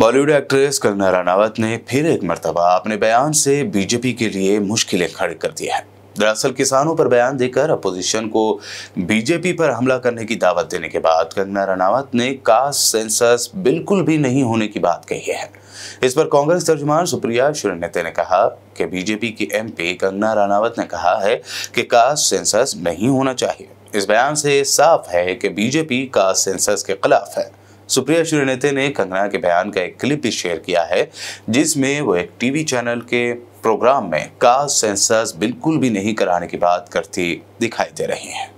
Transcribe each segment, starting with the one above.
Bollywood actress Kangana Ranaut ने फिर एक मर्तबा अपने बयान से बीजेपी के लिए मुश्किलें खड़ी कर दी है। दरअसल किसानों पर बयान देकर अपोजिशन को बीजेपी पर हमला करने की दावत देने के बाद कंगना रनावत ने कास्ट सेंसस बिल्कुल भी नहीं होने की बात कही है। इस पर कांग्रेस तर्जुमान सुप्रिया श्रीनेते ने कहा कि बीजेपी की एमपी कंगना रनावत ने कहा है कि कास्ट सेंसस नहीं होना चाहिए। इस बयान से साफ है कि बीजेपी कास्ट सेंसस के खिलाफ है। सुप्रिया श्रीनेते ने कंगना के बयान का एक क्लिप भी शेयर किया है, जिसमें वो एक टीवी चैनल के प्रोग्राम में कास्ट सेंसस बिल्कुल भी नहीं कराने की बात करती दिखाई दे रही हैं।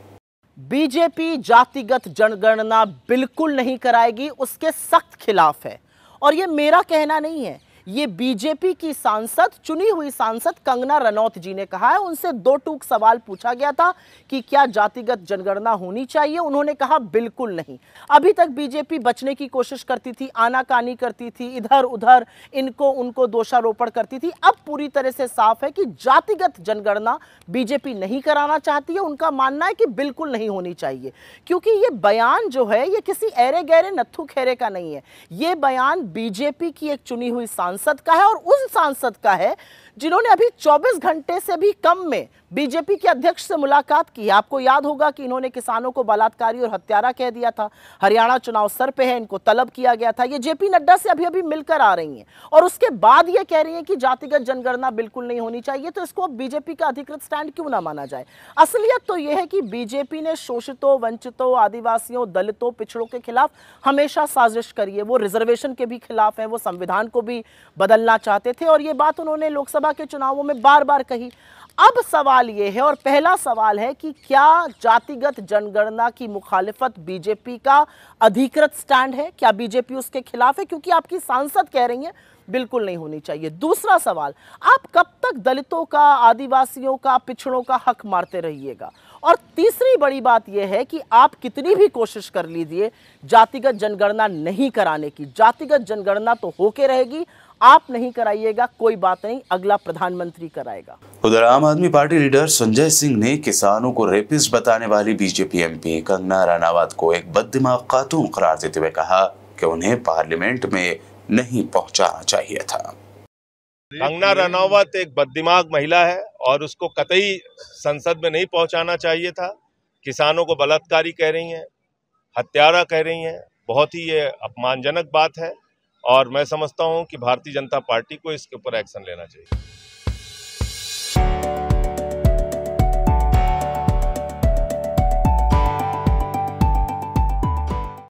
बीजेपी जातिगत जनगणना बिल्कुल नहीं कराएगी, उसके सख्त खिलाफ है। और ये मेरा कहना नहीं है, ये बीजेपी की सांसद, चुनी हुई सांसद कंगना रनौत जी ने कहा है। उनसे दो टूक सवाल पूछा गया था कि क्या जातिगत जनगणना होनी चाहिए, उन्होंने कहा बिल्कुल नहीं। अभी तक बीजेपी बचने की कोशिश करती थी, आनाकानी करती थी, इधर उधर इनको उनको दोषारोपण करती थी। अब पूरी तरह से साफ है कि जातिगत जनगणना बीजेपी नहीं कराना चाहती है। उनका मानना है कि बिल्कुल नहीं होनी चाहिए, क्योंकि ये बयान जो है ये किसी ऐरे गहरे नत्थु खेरे का नहीं है। ये बयान बीजेपी की एक चुनी हुई सांसद का है, और उस सांसद का है जिन्होंने अभी 24 घंटे से भी कम में बीजेपी के अध्यक्ष से मुलाकात की। आपको याद होगा कि इन्होंने किसानों को बलात्कारी और हत्यारा कह दिया था। हरियाणा चुनाव सर पे है, इनको तलब किया गया था। ये जेपी नड्डा से अभी अभी मिलकर आ रही हैं और उसके बाद ये कह रही हैं कि जातिगत जनगणना बिल्कुल नहीं होनी चाहिए। तो इसको बीजेपी का अधिकृत स्टैंड क्यों ना माना जाए? असलियत तो यह है कि बीजेपी ने शोषितों, वंचितों, आदिवासियों, दलितों, पिछड़ों के खिलाफ हमेशा साजिश करी है। वो रिजर्वेशन के भी खिलाफ है, वो संविधान को भी बदलना चाहते थे, और ये बात उन्होंने लोकसभा के चुनावों में बार बार कही। अब सवाल यह है, और पहला सवाल है, कि क्या जातिगत जनगणना की मुखालिफत बीजेपी का अधिकृत स्टैंड है? क्या बीजेपी उसके खिलाफ है? क्योंकि आपकी सांसद कह रही है बिल्कुल नहीं होनी चाहिए। दूसरा सवाल, आप कब तक दलितों का, आदिवासियों का, पिछड़ों का हक मारते रहिएगा? और तीसरी बड़ी बात यह है कि आप कितनी भी कोशिश कर लीजिए जातिगत जनगणना नहीं कराने की, जातिगत जनगणना तो होके रहेगी। आप नहीं कराइएगा, कोई बात नहीं, अगला प्रधानमंत्री कराएगा। उधर आम आदमी पार्टी लीडर संजय सिंह ने किसानों को रेपिस्ट बताने वाली बीजेपी एमपी कंगना रनावत को एक बददिमाग खातून करार देते हुए कहा कि उन्हें पार्लियामेंट में नहीं पहुंचाना चाहिए था। कंगना रनावत एक बददिमाग महिला है और उसको कतई संसद में नहीं पहुंचाना चाहिए था। किसानों को बलात्कारी कह रही हैं, हत्यारा कह रही हैं। बहुत ही ये अपमानजनक बात है, और मैं समझता हूं कि भारतीय जनता पार्टी को इसके ऊपर एक्शन लेना चाहिए।